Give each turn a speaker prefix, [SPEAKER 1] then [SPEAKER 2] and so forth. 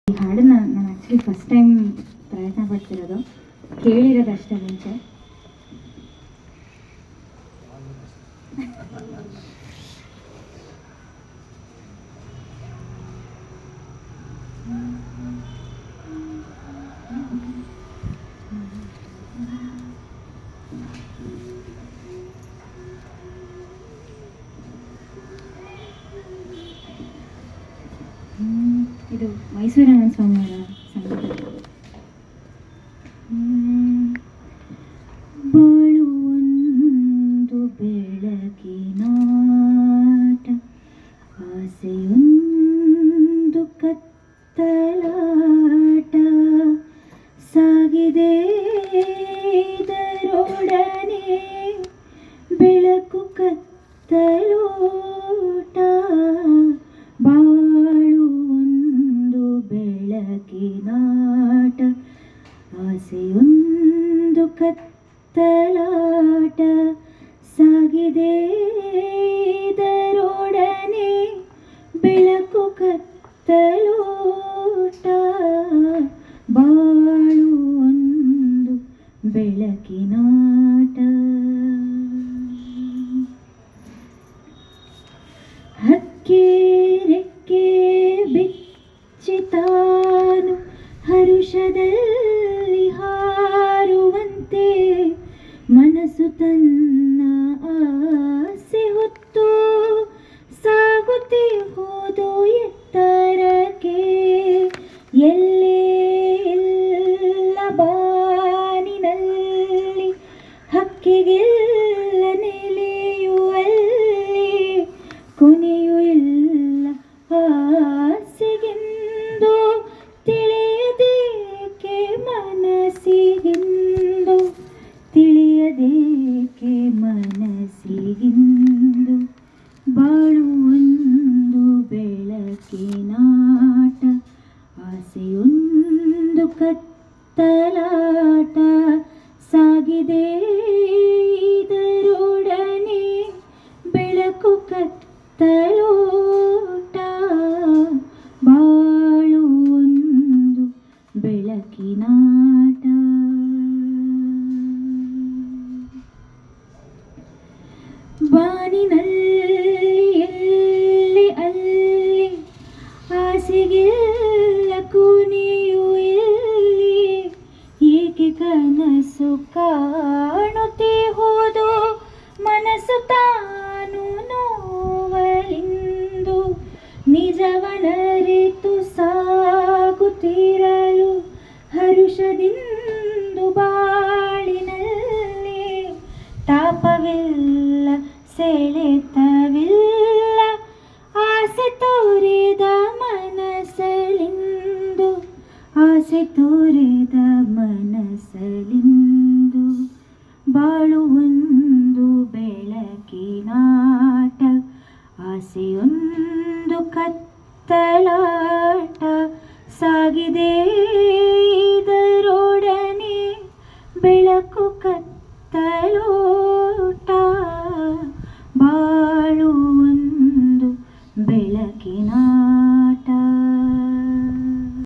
[SPEAKER 1] ಈ ಹಾಡನ್ನ ನಾನು ಆ್ಯಕ್ಚುಲಿ ಫಸ್ಟ್ ಟೈಮ್ ಪ್ರಯತ್ನ ಪಡ್ತಿರೋದು, ಕೇಳಿರೋದಷ್ಟೇ ಮುಂಚೆ. ಇದು ಮೈಸೂರಿನ ಸ್ವಾಮಿಯವರ ಸಂಗೀತ. ಬಾಳುವೊಂದು ಬೆಳಕಿನಾಟ, ಆಸೆಯೊಂದು ಕತ್ತಲಾಟ, ಸಾಗಿದೆ ಇದರೊಡನೆ ಬೆಳಕು ಕತ್ತಲೋಟ. ಬಾಳುವೊಂದು ಬೆಳಕಿನಾಟ, ಆಸೆಯೊಂದು ಕತ್ತಲಾಟ, ಸಾಗಿದೆ ಇದರೊಡನೆ ಬೆಳಕು ಕತ್ತಲೋಟ. ಬಾಳುವೊಂದು ಬೆಳಕಿನಾಟ. ಹಕ್ಕಿ ರೆಕ್ಕೆ ಬಿಚ್ಚಿತಾನು ಹರುಷದಲ್ಲಿ ಹಾರುವಂತೆ, ಮನಸ್ಸು ತನ್ನ ಆಸೆ ಹೊತ್ತು ಸಾಗುತ್ತಿ ಹೋದು ಎತ್ತರಕ್ಕೆ. ಎಲ್ಲೇ ಎಲ್ಲ ಬಾನಿನಲ್ಲಿ ಹಕ್ಕಿಗೆಲ್ಲ ನೆಲೆಯುವಲ್ಲಿ, ಕೊನೆಯೂ ಇಲ್ಲ ಆಸೆಗೆಂದು ತಿಳಿಯದೇಕೆ ಮನಸ್ಸಿಗೆಂದು, ತಿಳಿಯದೇಕೆ ಮನಸ್ಸಿಗೆಂದು. ಬಾಳುವೊಂದು ಬೆಳಕಿನಾಟ, ಆಸೆಯೊಂದು ಕತ್ತಲಾಟ, ಸಾಗಿದೆ ಇದರೊಡನೆ ಬೆಳಕು ಕತ್ತಲೋಟ. ಬಾಳುವೊಂದು ಬೆಳಕಿನಾಟ. ಬಾನಿನಲ್ಲಿ ಎಲ್ಲಿ ಅಲ್ಲಿ ಆಸೆಗೆಲ್ಲ ಕೊನೆಯೂ ಎಲ್ಲಿ, ಏಕೆ ಕನಸು ಕಾಣುತ್ತಿ ಹೋದು ಮನಸ್ಸು ತಾನು ನೋವಲಿಂದು. ನಿಜವನರಿತು ಸಾಗುತ್ತಿರಲು ಹರುಷದಿಂದು ಬಾಳಿನಲ್ಲಿ, ತಾಪವಿಲ್ಲ ಸೆಳೆತವಿಲ್ಲ ಆಸೆ ತೋರಿದ ಮನಸ್ಸಲಿಂದು, ಆಸೆ ತೋರಿ